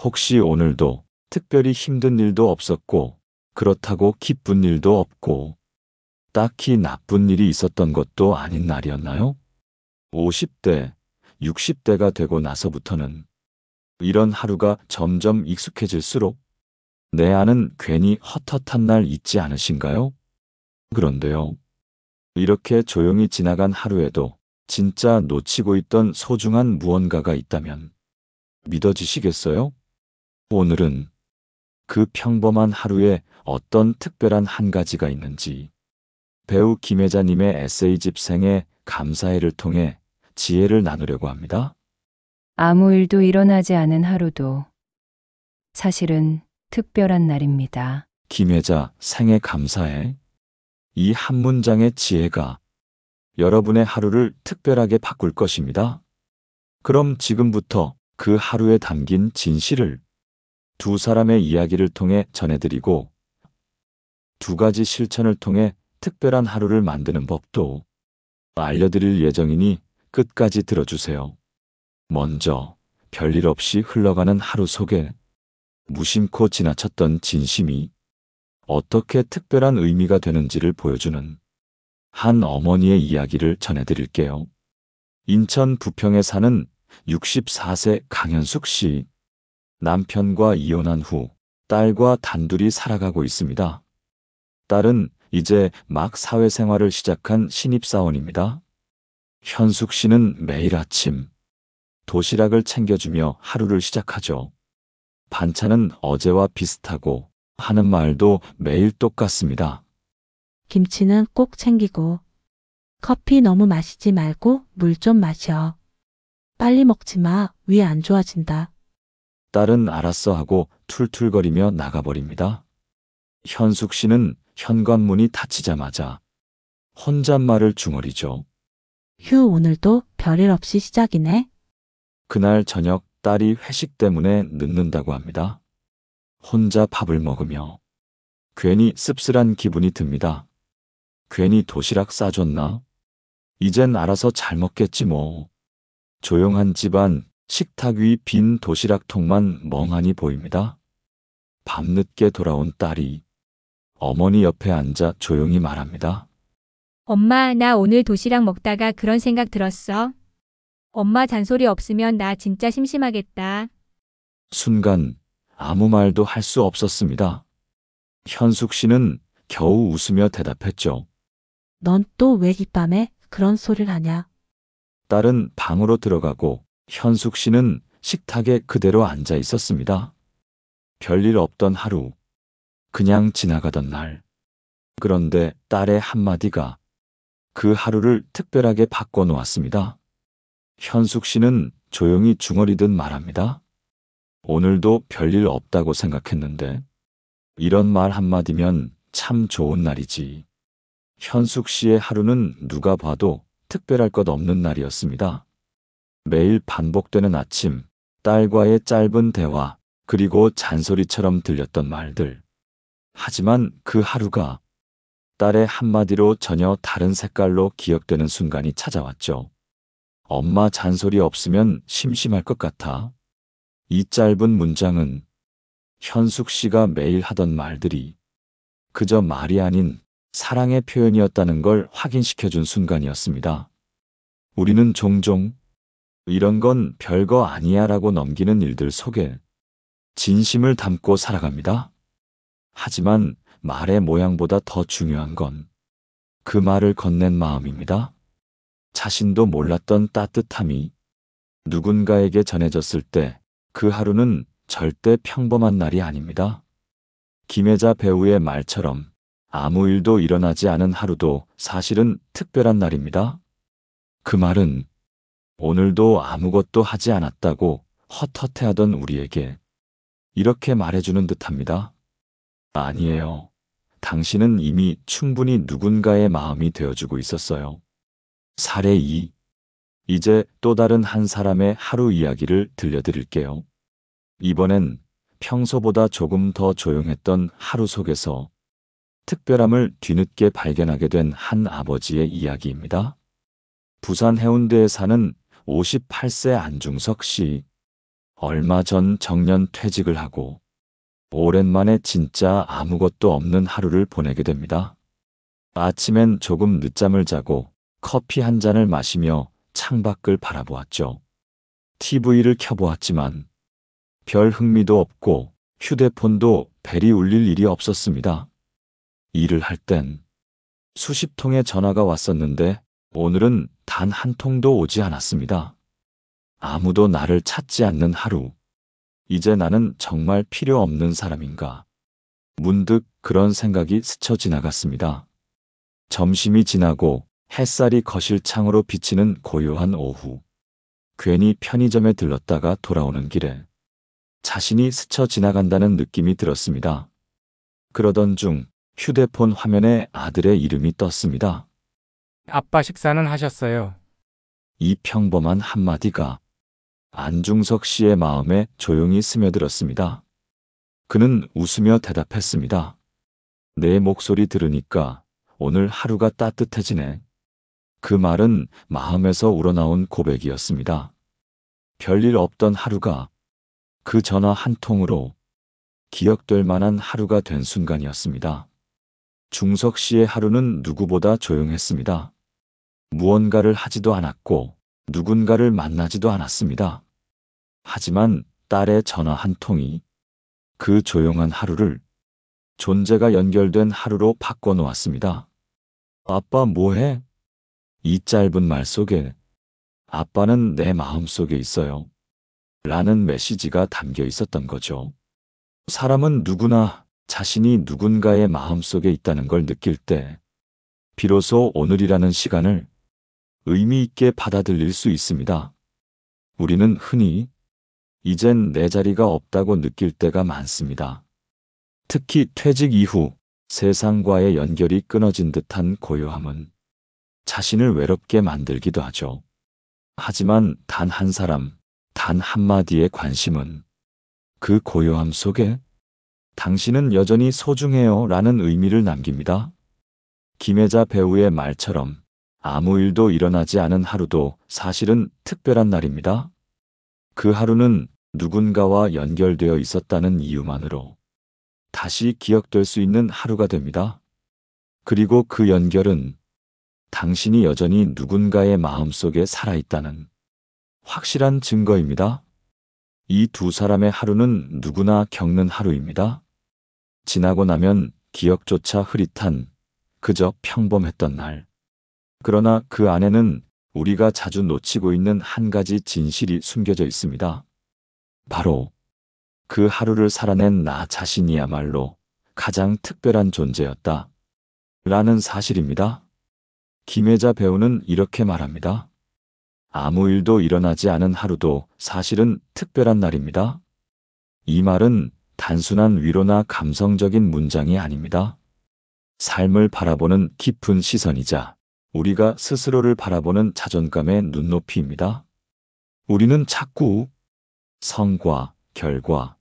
혹시 오늘도 특별히 힘든 일도 없었고, 그렇다고 기쁜 일도 없고, 딱히 나쁜 일이 있었던 것도 아닌 날이었나요? 50대, 60대가 되고 나서부터는 이런 하루가 점점 익숙해질수록 내 안은 괜히 헛헛한 날 있지 않으신가요? 그런데요, 이렇게 조용히 지나간 하루에도 진짜 놓치고 있던 소중한 무언가가 있다면 믿어지시겠어요? 오늘은 그 평범한 하루에 어떤 특별한 한 가지가 있는지 배우 김혜자님의 에세이집 생애 감사회를 통해 지혜를 나누려고 합니다. 아무 일도 일어나지 않은 하루도 사실은 특별한 날입니다. 김혜자 생애 감사회. 이 한 문장의 지혜가 여러분의 하루를 특별하게 바꿀 것입니다. 그럼 지금부터 그 하루에 담긴 진실을 두 사람의 이야기를 통해 전해드리고 두 가지 실천을 통해 특별한 하루를 만드는 법도 알려드릴 예정이니 끝까지 들어주세요. 먼저 별일 없이 흘러가는 하루 속에 무심코 지나쳤던 진심이 어떻게 특별한 의미가 되는지를 보여주는 한 어머니의 이야기를 전해드릴게요. 인천 부평에 사는 64세 강현숙 씨. 남편과 이혼한 후 딸과 단둘이 살아가고 있습니다. 딸은 이제 막 사회생활을 시작한 신입사원입니다. 현숙 씨는 매일 아침 도시락을 챙겨주며 하루를 시작하죠. 반찬은 어제와 비슷하고 하는 말도 매일 똑같습니다. 김치는 꼭 챙기고, 커피 너무 마시지 말고 물 좀 마셔. 빨리 먹지 마. 위 안 좋아진다. 딸은 알았어 하고 툴툴거리며 나가버립니다. 현숙 씨는 현관문이 닫히자마자 혼잣말을 중얼이죠. 휴, 오늘도 별일 없이 시작이네. 그날 저녁 딸이 회식 때문에 늦는다고 합니다. 혼자 밥을 먹으며 괜히 씁쓸한 기분이 듭니다. 괜히 도시락 싸줬나? 이젠 알아서 잘 먹겠지 뭐. 조용한 집안, 식탁 위 빈 도시락통만 멍하니 보입니다. 밤늦게 돌아온 딸이 어머니 옆에 앉아 조용히 말합니다. 엄마, 나 오늘 도시락 먹다가 그런 생각 들었어. 엄마 잔소리 없으면 나 진짜 심심하겠다. 순간 아무 말도 할 수 없었습니다. 현숙 씨는 겨우 웃으며 대답했죠. 넌 또 왜 이 밤에 그런 소리를 하냐? 딸은 방으로 들어가고 현숙 씨는 식탁에 그대로 앉아 있었습니다. 별일 없던 하루, 그냥 지나가던 날. 그런데 딸의 한마디가 그 하루를 특별하게 바꿔놓았습니다. 현숙 씨는 조용히 중얼이듯 말합니다. 오늘도 별일 없다고 생각했는데 이런 말 한마디면 참 좋은 날이지. 현숙 씨의 하루는 누가 봐도 특별할 것 없는 날이었습니다. 매일 반복되는 아침, 딸과의 짧은 대화, 그리고 잔소리처럼 들렸던 말들. 하지만 그 하루가 딸의 한마디로 전혀 다른 색깔로 기억되는 순간이 찾아왔죠. 엄마 잔소리 없으면 심심할 것 같아. 이 짧은 문장은 현숙 씨가 매일 하던 말들이 그저 말이 아닌 사랑의 표현이었다는 걸 확인시켜준 순간이었습니다. 우리는 종종 이런 건 별거 아니야 라고 넘기는 일들 속에 진심을 담고 살아갑니다. 하지만 말의 모양보다 더 중요한 건 그 말을 건넨 마음입니다. 자신도 몰랐던 따뜻함이 누군가에게 전해졌을 때 그 하루는 절대 평범한 날이 아닙니다. 김혜자 배우의 말처럼 아무 일도 일어나지 않은 하루도 사실은 특별한 날입니다. 그 말은 오늘도 아무것도 하지 않았다고 헛헛해하던 우리에게 이렇게 말해주는 듯합니다. 아니에요. 당신은 이미 충분히 누군가의 마음이 되어주고 있었어요. 사례 2. 이제 또 다른 한 사람의 하루 이야기를 들려드릴게요. 이번엔 평소보다 조금 더 조용했던 하루 속에서 특별함을 뒤늦게 발견하게 된 한 아버지의 이야기입니다. 부산 해운대에 사는 58세 안중석 씨. 얼마 전 정년 퇴직을 하고 오랜만에 진짜 아무것도 없는 하루를 보내게 됩니다. 아침엔 조금 늦잠을 자고 커피 한 잔을 마시며 창밖을 바라보았죠. TV를 켜보았지만 별 흥미도 없고 휴대폰도 벨이 울릴 일이 없었습니다. 일을 할 땐 수십 통의 전화가 왔었는데 오늘은 단 한 통도 오지 않았습니다. 아무도 나를 찾지 않는 하루. 이제 나는 정말 필요 없는 사람인가. 문득 그런 생각이 스쳐 지나갔습니다. 점심이 지나고 햇살이 거실 창으로 비치는 고요한 오후. 괜히 편의점에 들렀다가 돌아오는 길에 자신이 스쳐 지나간다는 느낌이 들었습니다. 그러던 중 휴대폰 화면에 아들의 이름이 떴습니다. 아빠 식사는 하셨어요? 이 평범한 한마디가 안중석 씨의 마음에 조용히 스며들었습니다. 그는 웃으며 대답했습니다. 내 목소리 들으니까 오늘 하루가 따뜻해지네. 그 말은 마음에서 우러나온 고백이었습니다. 별일 없던 하루가 그 전화 한 통으로 기억될 만한 하루가 된 순간이었습니다. 중석 씨의 하루는 누구보다 조용했습니다. 무언가를 하지도 않았고 누군가를 만나지도 않았습니다. 하지만 딸의 전화 한 통이 그 조용한 하루를 존재가 연결된 하루로 바꿔놓았습니다. 아빠 뭐해? 이 짧은 말 속에 아빠는 내 마음 속에 있어요. 라는 메시지가 담겨 있었던 거죠. 사람은 누구나 자신이 누군가의 마음 속에 있다는 걸 느낄 때 비로소 오늘이라는 시간을 의미 있게 받아들일 수 있습니다. 우리는 흔히 이젠 내 자리가 없다고 느낄 때가 많습니다. 특히 퇴직 이후 세상과의 연결이 끊어진 듯한 고요함은 자신을 외롭게 만들기도 하죠. 하지만 단 한 사람, 단 한마디의 관심은 그 고요함 속에 당신은 여전히 소중해요 라는 의미를 남깁니다. 김혜자 배우의 말처럼 아무 일도 일어나지 않은 하루도 사실은 특별한 날입니다. 그 하루는 누군가와 연결되어 있었다는 이유만으로 다시 기억될 수 있는 하루가 됩니다. 그리고 그 연결은 당신이 여전히 누군가의 마음속에 살아있다는 확실한 증거입니다. 이 두 사람의 하루는 누구나 겪는 하루입니다. 지나고 나면 기억조차 흐릿한 그저 평범했던 날. 그러나 그 안에는 우리가 자주 놓치고 있는 한 가지 진실이 숨겨져 있습니다. 바로 그 하루를 살아낸 나 자신이야말로 가장 특별한 존재였다. 라는 사실입니다. 김혜자 배우는 이렇게 말합니다. 아무 일도 일어나지 않은 하루도 사실은 특별한 날입니다. 이 말은 단순한 위로나 감성적인 문장이 아닙니다. 삶을 바라보는 깊은 시선이자 우리가 스스로를 바라보는 자존감의 눈높이입니다. 우리는 자꾸 성과, 결과,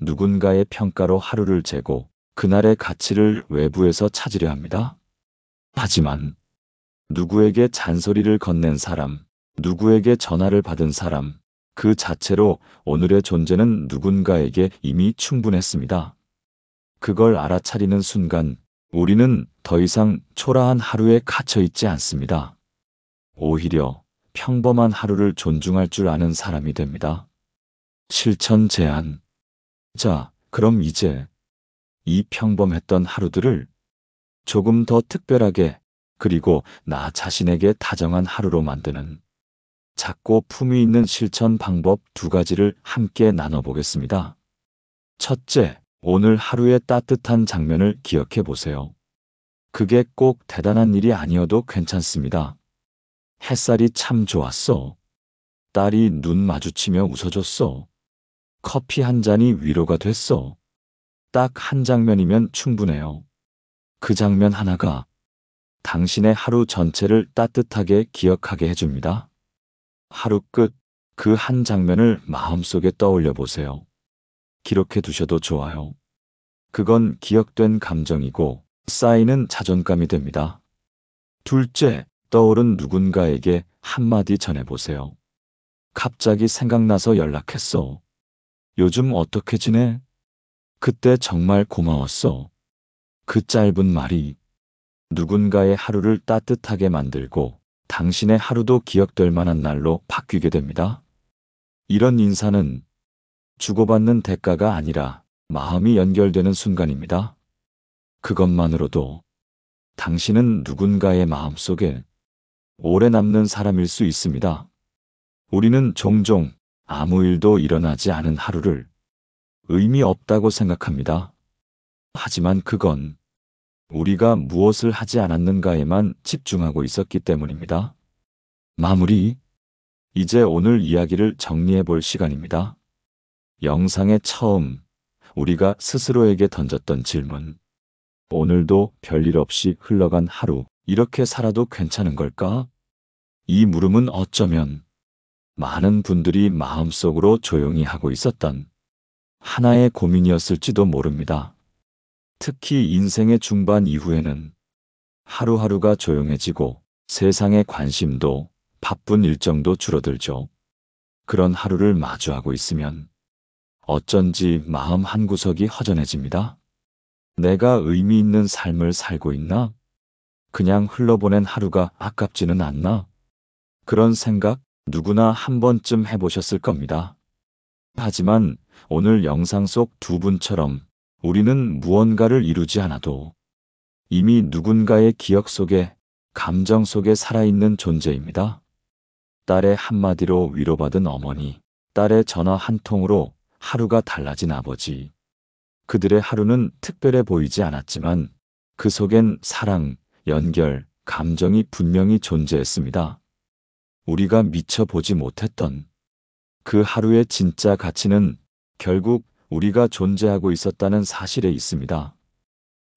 누군가의 평가로 하루를 재고 그날의 가치를 외부에서 찾으려 합니다. 하지만 누구에게 잔소리를 건넨 사람, 누구에게 전화를 받은 사람, 그 자체로 오늘의 존재는 누군가에게 이미 충분했습니다. 그걸 알아차리는 순간 우리는 더 이상 초라한 하루에 갇혀 있지 않습니다. 오히려 평범한 하루를 존중할 줄 아는 사람이 됩니다. 실천 제안. 자, 그럼 이제 이 평범했던 하루들을 조금 더 특별하게 그리고 나 자신에게 다정한 하루로 만드는 작고 품위 있는 실천 방법 두 가지를 함께 나눠보겠습니다. 첫째, 오늘 하루의 따뜻한 장면을 기억해 보세요. 그게 꼭 대단한 일이 아니어도 괜찮습니다. 햇살이 참 좋았어. 딸이 눈 마주치며 웃어줬어. 커피 한 잔이 위로가 됐어. 딱 한 장면이면 충분해요. 그 장면 하나가 당신의 하루 전체를 따뜻하게 기억하게 해줍니다. 하루 끝 그 한 장면을 마음속에 떠올려 보세요. 기록해 두셔도 좋아요. 그건 기억된 감정이고 쌓이는 자존감이 됩니다. 둘째, 떠오른 누군가에게 한마디 전해보세요. 갑자기 생각나서 연락했어. 요즘 어떻게 지내? 그때 정말 고마웠어. 그 짧은 말이 누군가의 하루를 따뜻하게 만들고 당신의 하루도 기억될 만한 날로 바뀌게 됩니다. 이런 인사는 주고받는 대가가 아니라 마음이 연결되는 순간입니다. 그것만으로도 당신은 누군가의 마음속에 오래 남는 사람일 수 있습니다. 우리는 종종 아무 일도 일어나지 않은 하루를 의미 없다고 생각합니다. 하지만 그건 우리가 무엇을 하지 않았는가에만 집중하고 있었기 때문입니다. 마무리. 이제 오늘 이야기를 정리해 볼 시간입니다. 영상의 처음, 우리가 스스로에게 던졌던 질문. 오늘도 별일 없이 흘러간 하루, 이렇게 살아도 괜찮은 걸까? 이 물음은 어쩌면 많은 분들이 마음속으로 조용히 하고 있었던 하나의 고민이었을지도 모릅니다. 특히 인생의 중반 이후에는 하루하루가 조용해지고 세상의 관심도 바쁜 일정도 줄어들죠. 그런 하루를 마주하고 있으면 어쩐지 마음 한구석이 허전해집니다. 내가 의미 있는 삶을 살고 있나? 그냥 흘러보낸 하루가 아깝지는 않나? 그런 생각 누구나 한 번쯤 해보셨을 겁니다. 하지만 오늘 영상 속 두 분처럼 우리는 무언가를 이루지 않아도 이미 누군가의 기억 속에, 감정 속에 살아있는 존재입니다. 딸의 한마디로 위로받은 어머니, 딸의 전화 한 통으로 하루가 달라진 아버지. 그들의 하루는 특별해 보이지 않았지만 그 속엔 사랑, 연결, 감정이 분명히 존재했습니다. 우리가 미처 보지 못했던 그 하루의 진짜 가치는 결국 우리가 존재하고 있었다는 사실에 있습니다.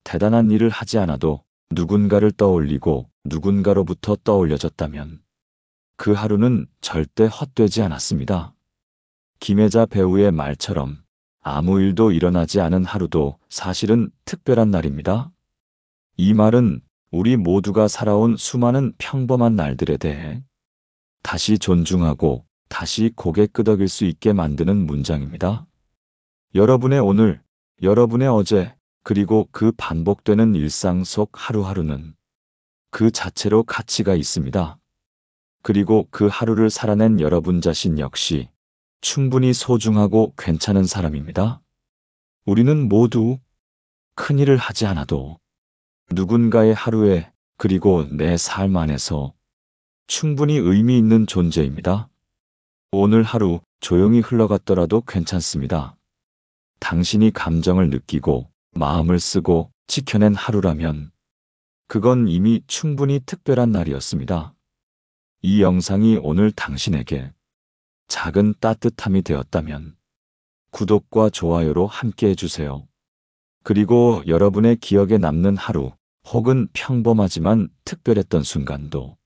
대단한 일을 하지 않아도 누군가를 떠올리고 누군가로부터 떠올려졌다면 그 하루는 절대 헛되지 않았습니다. 김혜자 배우의 말처럼 아무 일도 일어나지 않은 하루도 사실은 특별한 날입니다. 이 말은 우리 모두가 살아온 수많은 평범한 날들에 대해 다시 존중하고 다시 고개 끄덕일 수 있게 만드는 문장입니다. 여러분의 오늘, 여러분의 어제, 그리고 그 반복되는 일상 속 하루하루는 그 자체로 가치가 있습니다. 그리고 그 하루를 살아낸 여러분 자신 역시 충분히 소중하고 괜찮은 사람입니다. 우리는 모두 큰일을 하지 않아도 누군가의 하루에, 그리고 내 삶 안에서 충분히 의미 있는 존재입니다. 오늘 하루 조용히 흘러갔더라도 괜찮습니다. 당신이 감정을 느끼고 마음을 쓰고 지켜낸 하루라면 그건 이미 충분히 특별한 날이었습니다. 이 영상이 오늘 당신에게 작은 따뜻함이 되었다면 구독과 좋아요로 함께 해주세요. 그리고 여러분의 기억에 남는 하루 혹은 평범하지만 특별했던 순간도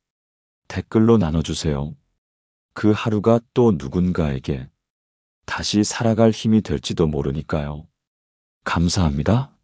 댓글로 나눠주세요. 그 하루가 또 누군가에게 다시 살아갈 힘이 될지도 모르니까요. 감사합니다.